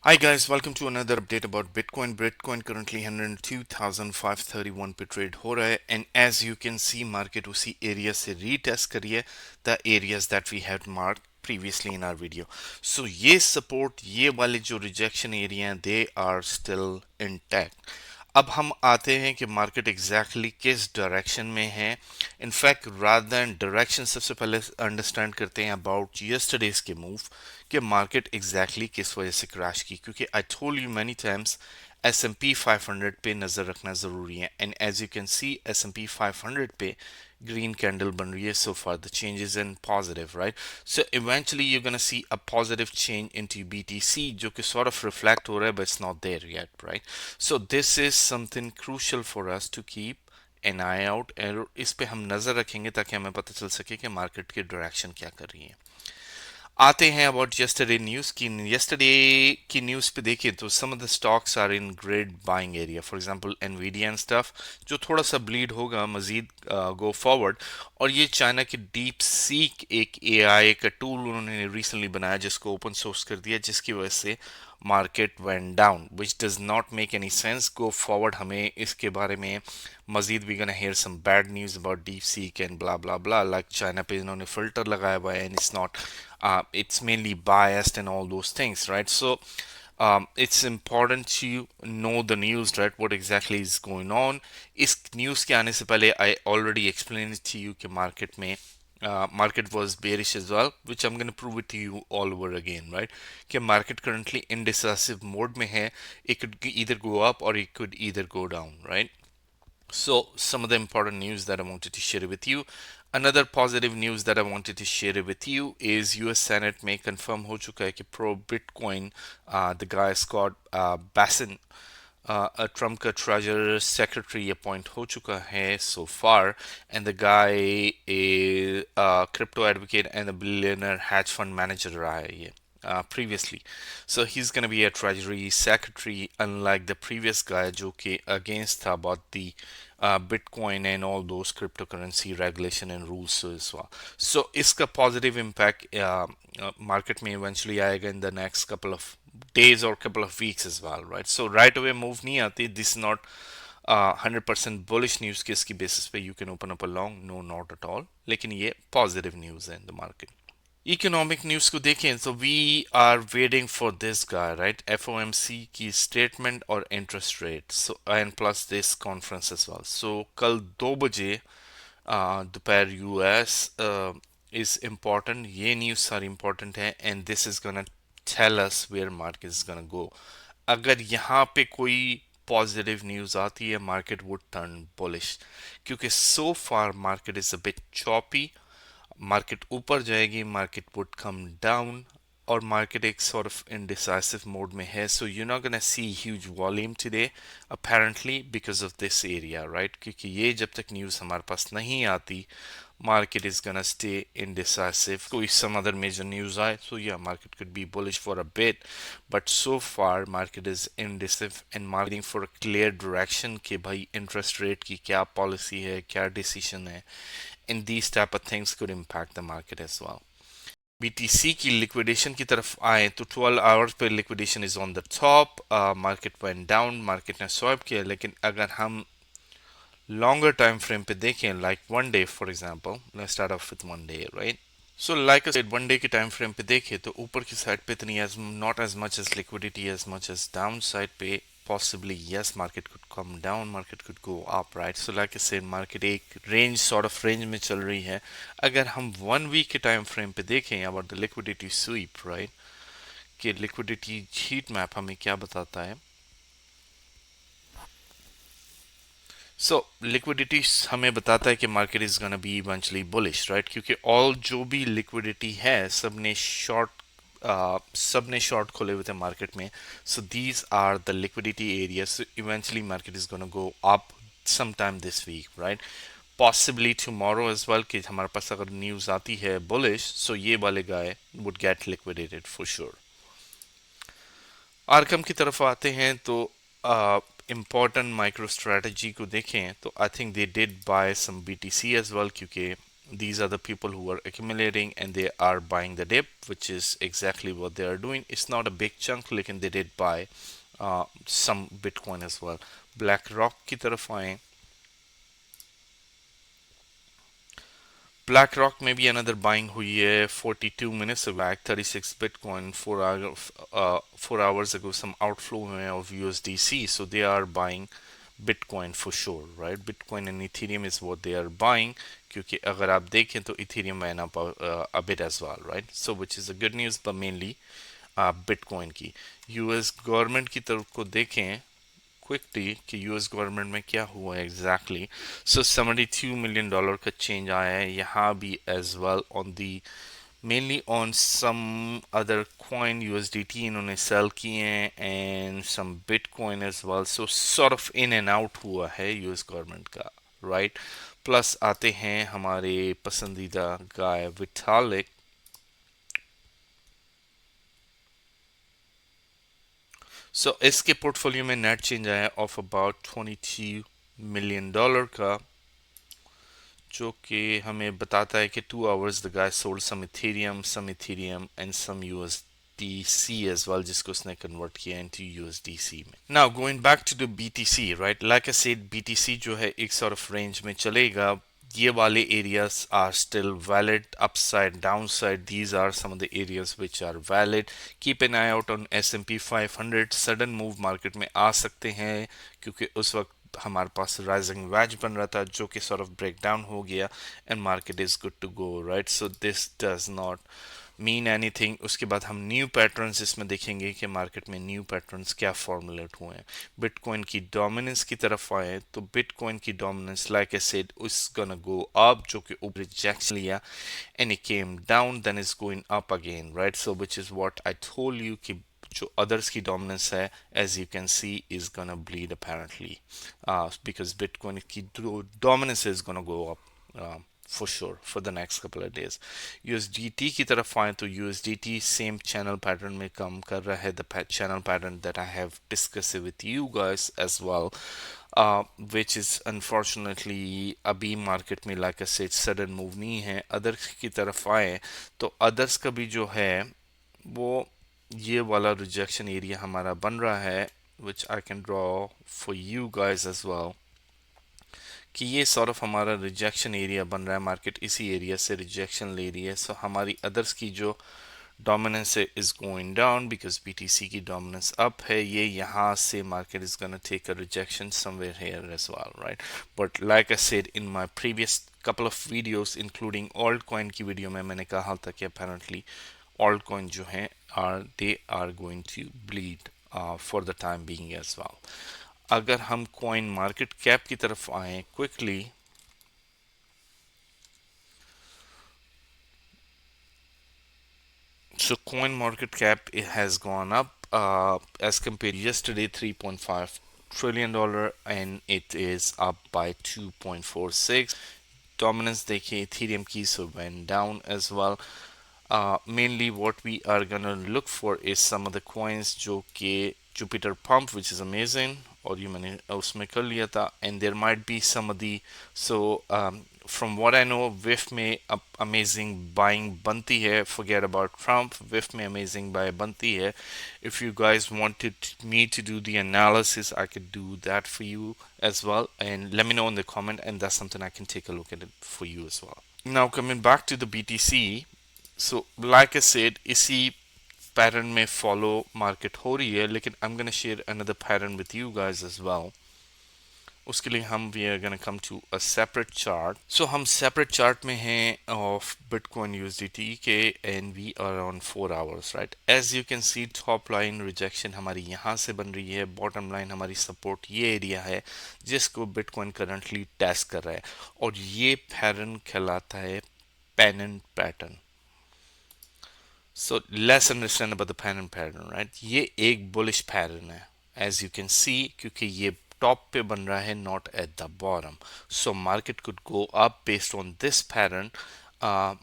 Hi guys, welcome to another update about Bitcoin. Bitcoin currently 102,531 पे trade हो रहा है and as you can see market उसी area से retest करी है the areas that we had marked previously in our video. So ये support ये वाले जो rejection area हैं they are still intact. अब हम आते हैं कि मार्केट एग्जैक्टली किस डायरेक्शन में है. इनफैक्ट रादर देन डायरेक्शन सबसे पहले अंडरस्टैंड करते हैं अबाउट यस्टरडेज के मूव कि मार्केट एग्जैक्टली किस वजह से क्रैश की, क्योंकि I told you many times S&P 500 पे नज़र रखना ज़रूरी है. And as you can see S&P 500 पे green candle बन रही है. So far the change is in positive, right? So eventually you're gonna see a positive change into BTC जो कि sort of reflect हो रहा है but it's not there yet, right? So this is something crucial for us to keep an eye out और इस पे हम नज़र रखेंगे ताकि हमें पता चल सके कि मार्केट की डायरेक्शन क्या कर रही है. आते हैं अबाउट यस्टरडे न्यूज़ की. यस्टरडे की न्यूज़ पे देखिए तो some of the stocks are in great buying area. For example Nvidia and stuff जो थोड़ा सा ब्लीड होगा मजीद गो फॉरवर्ड. और ये चाइना की डीप सीक एक एआई का टूल उन्होंने रिसेंटली बनाया जिसको ओपन सोर्स कर दिया, जिसकी वजह से market went down which does not make any sense go forward. हमें इसके बारे में मजीद we gonna hear some bad news about DeepSeek and blah blah blah, like China पे इन्होंने फिल्टर लगाया हुआ है and it's not it's mainly biased and all those things, right? So it's important to know the news, right? What exactly is going on. इस news के आने से पहले I already explained it to you कि market में market was bearish as well, which I'm going to prove it to you all over again, right? कि market currently indecisive mode में है. It could either go up or it could either go down, right? So, some of the important news that I wanted to share with you. Another positive news that I wanted to share with you is US Senate में confirm हो चुका है कि pro Bitcoin, the guy Scott Bassin, Trump का treasure secretary appoint हो चुका है so far, and the guy is a crypto advocate and a billionaire hedge fund manager रहा है ये previously. So he's going to be a treasury secretary, unlike the previous guy जो कि against था about the Bitcoin and all those cryptocurrency regulation and rules so as well. So इसका positive impact market में eventually आएगा in the next couple of days or couple of weeks as well, right? So right away move नहीं आती. This is not 100% bullish news कि इसकी basis पे you can open up a long, no, not at all. लेकिन ये positive news है in the market. Economic news को देखें तो we are waiting for this guy, right? FOMC की स्टेटमेंट और interest rate, so and plus this conference as well. So कल 2 बजे दोपहर यूएस इज इम्पॉर्टेंट. ये न्यूज़ सारी इम्पॉर्टेंट है and this is gonna tell us where market is gonna go. अगर यहाँ पे कोई पॉजिटिव न्यूज़ आती है मार्केट वुड टर्न बुलिश, क्योंकि so far market is a bit choppy. Market ऊपर जाएगी, मार्केट वुड कम डाउन, और मार्केट एक sort of indecisive मोड में है. So you're not gonna see huge volume today apparently because of this area, right? क्योंकि ये जब तक न्यूज़ हमारे पास नहीं आती market is gonna stay indecisive. कोई some other major news आए so yeah, market could be bullish for a bit, but so far market is indecisive and marketing for a clear direction कि भाई interest rate की क्या policy है, क्या decision है, and these type of things could impact the market as well. BTC की liquidation की तरफ आए तो 12 आवर्स पे liquidation is on the top. Market went down, market ने स्वैप किया. लेकिन अगर हम लॉन्गर टाइम फ्रेम पे देखें, like one day for example, let's start off with one day, right? So like I said, one day के time frame पे देखें तो ऊपर की साइड पे इतनी as not as much as liquidity as much as down side पे. Possibly yes, market could come down, market could go up, right? So like I said, market एक range sort of range में चल रही है. अगर हम 1 week के time frame पे देखें about the liquidity sweep, right? कि liquidity heat map हमें क्या बताता है. सो लिक्विडिटी हमें बताता है कि market is gonna be eventually bullish, right? क्योंकि ऑल जो भी लिक्विडिटी है सबने शॉर्ट खोले हुए थे मार्केट में. So these are the liquidity area. So eventually market is gonna go up sometime this week, right? Possibly tomorrow as well कि हमारे पास अगर न्यूज़ आती है bullish, so ये वाले guy would get liquidated for sure. RCom की तरफ आते हैं तो इम्पोर्टेंट माइक्रो स्ट्रेटजी को देखें तो I think they did buy some BTC as well, क्योंकि these are the people who are accumulating and they are buying the dip, which is exactly what they are doing. It's not a big chunk, लेकिन they did buy some Bitcoin as well. Black rock की तरफ आए, BlackRock में भी another buying हुई है 42 minutes back, 36 Bitcoin, 4 hours ago some outflow of USDC, so they are buying Bitcoin for sure, right? Bitcoin and Ethereum is what they are buying, क्योंकि अगर आप देखें तो Ethereum went up a bit as well, right? So which is a good news, but mainly Bitcoin की US government की तरफ को देखें क्विकली कि यूएस गवर्नमेंट में क्या हुआ एग्जैक्टली. सो $72 million का चेंज आया है यहाँ भी as well on the, mainly on some other coin USDT इन्होंने सेल किए हैं and some bitcoin as well. So sort of in and out हुआ है यूएस गवर्नमेंट का, राइट. प्लस आते हैं हमारे पसंदीदा गाय विटालिक. सो इसके पोर्टफोलियो में नेट चेंज आया ऑफ अबाउट $22 million का, जो कि हमें बताता है कि 2 hours the guy sold some ethereum and some USDC as well, जिसको उसने कन्वर्ट किया इनटू USDC में. Now going back to the BTC, right, like I said BTC जो है एक सॉर्ट ऑफ रेंज में चलेगा. ये वाले areas are still valid, upside downside, these are some of the areas which are valid. Keep an eye out on S&P 500, sudden move market में आ सकते हैं क्योंकि उस वक्त हमारे पास राइजिंग वेज बन रहा था जो कि सॉर्ट ऑफ ब्रेक डाउन हो गया and market is good to go, right. So this does not mean anything. उसके बाद हम न्यू पैटर्न्स इसमें देखेंगे कि मार्केट में न्यू पैटर्न्स क्या फॉर्मुलेट हुए हैं. बिटकॉइन की डोमिनेंस की तरफ आए तो बिटकॉइन की dominance like I said is gonna go up, जो कि ऊपर रिजेक्शन लिया and it came down, then is going up again, right. So which is what I told you कि जो अदर्स की डोमिनेंस है as you can see is gonna bleed apparently, because bitcoin की dominance is gonna go up for sure for the next couple of days. USDT की तरफ आए तो USDT same channel pattern में काम कर रहा है, the channel pattern that I have discussed with you guys as well, which is unfortunately अभी market में like I said sudden move नहीं है. others की तरफ आए तो others का भी जो है वो ये वाला rejection area हमारा बन रहा है, which I can draw for you guys as well, कि ये सॉर्ट ऑफ हमारा रिजेक्शन एरिया बन रहा है. मार्केट इसी एरिया से रिजेक्शन ले रही है. सो हमारी अदर्स की जो डोमिनेंस है is going down because BTC की डोमिनेंस अप है. ये यहाँ से market is gonna take a rejection somewhere here as well, right. But like I said in my previous couple of videos including altcoin की video में मैंने कहा था कि apparently altcoin जो हैं they are going to bleed for the time being as well. अगर हम कॉइन मार्केट कैप की तरफ आए quickly, so coin market cap it has gone up as compared to yesterday, $3.5 trillion and it is up by 2.46. dominance देखिए ethereum की so went down as well. Mainly what we are gonna look for is some of the coins जो कि Jupiter Pump, which is amazing, और ये मैंने उसमें कर लिया था, and there might be some of the so from what I know WIF में amazing buying बनती है. forget about Trump, WIF में amazing buy बनती है. if you guys wanted me to do the analysis I could do that for you as well, and let me know in the comment and that's something I can take a look at it for you as well. Now coming back to the BTC, so like I said इसी pattern में follow market हो रही है, लेकिन I am gonna share another pattern with you guys as well. उसके लिए हम we are gonna come to a separate chart. So हम सेपरेट चार्ट में हैं ऑफ बिटकॉइन यूएसडीटी के and we are on 4 hours, right. As you can see top line rejection हमारी यहाँ से बन रही है, बॉटम लाइन हमारी सपोर्ट ये एरिया है जिसको बिटकॉइन करंटली टेस्ट कर रहा है, और ये पैटर्न कहलाता है pennant pattern. So let's understand about the pattern, right? ये एक bullish pattern है as you can see, क्योंकि ये top पे बन रहा है not at the bottom. So market could go up based on this pattern.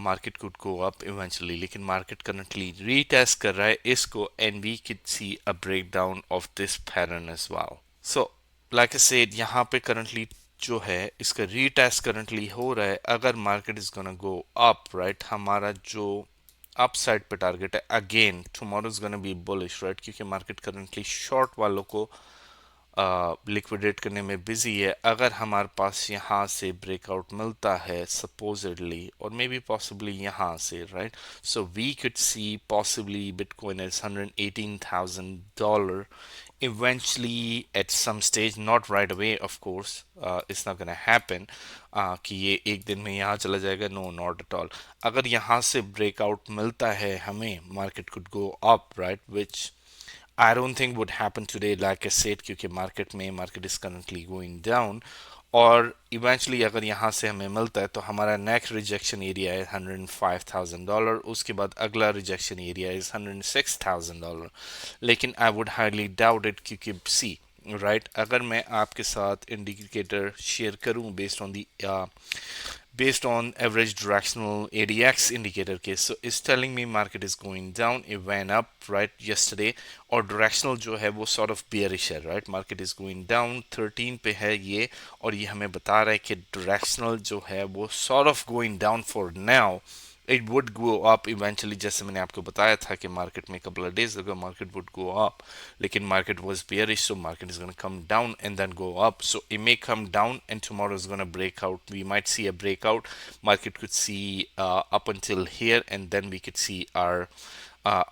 Market could go up eventually, लेकिन market currently retest कर रहा है इसको and we could see a breakdown of this pattern as well. So like I said यहाँ पे currently जो है इसका रीटेस्ट करंटली हो रहा है। अगर market is gonna go up right, हमारा जो अपसाइड पे टारगेट है again tomorrow is gonna be bullish right, क्योंकि मार्केट करंटली शॉर्ट वालों को लिक्विडेट करने में बिजी है। अगर हमारे पास यहाँ से ब्रेकआउट मिलता है सपोजिडली और मे बी पॉसिबली यहाँ से right, so we could see possibly bitcoin is $118,000 eventually at some stage, not right away of course, it's not gonna happen कि ये एक दिन में यहाँ चला जाएगा, नो नॉट एट ऑल। अगर यहाँ से ब्रेकआउट मिलता है हमें, market could go up right, which I don't think would happen today, like I said, क्योंकि market is currently going down। और इवेंचुअली अगर यहाँ से हमें मिलता है तो हमारा नेक्स्ट रिजेक्शन एरिया है $105,000, उसके बाद अगला रिजेक्शन एरिया इज $106,000। लेकिन I would highly doubt it, क्योंकि सी राइट, अगर मैं आपके साथ इंडिकेटर शेयर करूं based on average directional ADX indicator case, so it's telling me market is going down, it went up right yesterday, और directional जो है वो sort of bearish है right, market is going down 13 पे है ये, और ये हमें बता रहा है कि directional जो है वो sort of going down for now, it would go up eventually, जैसे मैंने आपको बताया था कि मार्केट में couple of days ago market would go up, लेकिन market was bearish, so market is going to come down and then go up, so it may come down and tomorrow is going to break out, we might see a breakout, market could see up until here and then we could see our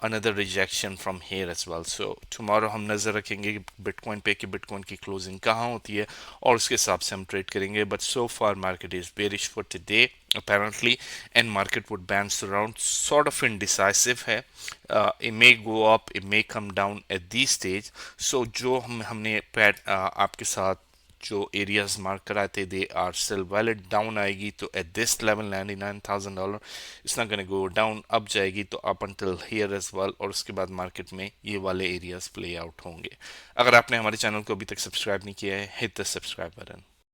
another rejection from here as well। so tomorrow हम नज़र रखेंगे bitcoin पे कि bitcoin की closing कहाँ होती है और उसके हिसाब से हम ट्रेड करेंगे। but so far market is bearish for today apparently, and market would bounce around, sort of indecisive है। it may go up, it may come down at this stage। so जो हमने आपके साथ जो एरियाज मार्क कराए थे they are still valid. Down आएगी तो at this level $99,000, it's not gonna go down, up जाएगी तो up until here as well, और उसके बाद मार्केट में ये वाले एरियाज प्ले आउट होंगे। अगर आपने हमारे चैनल को अभी तक सब्सक्राइब नहीं किया है, हिट द सब्सक्राइब बटन।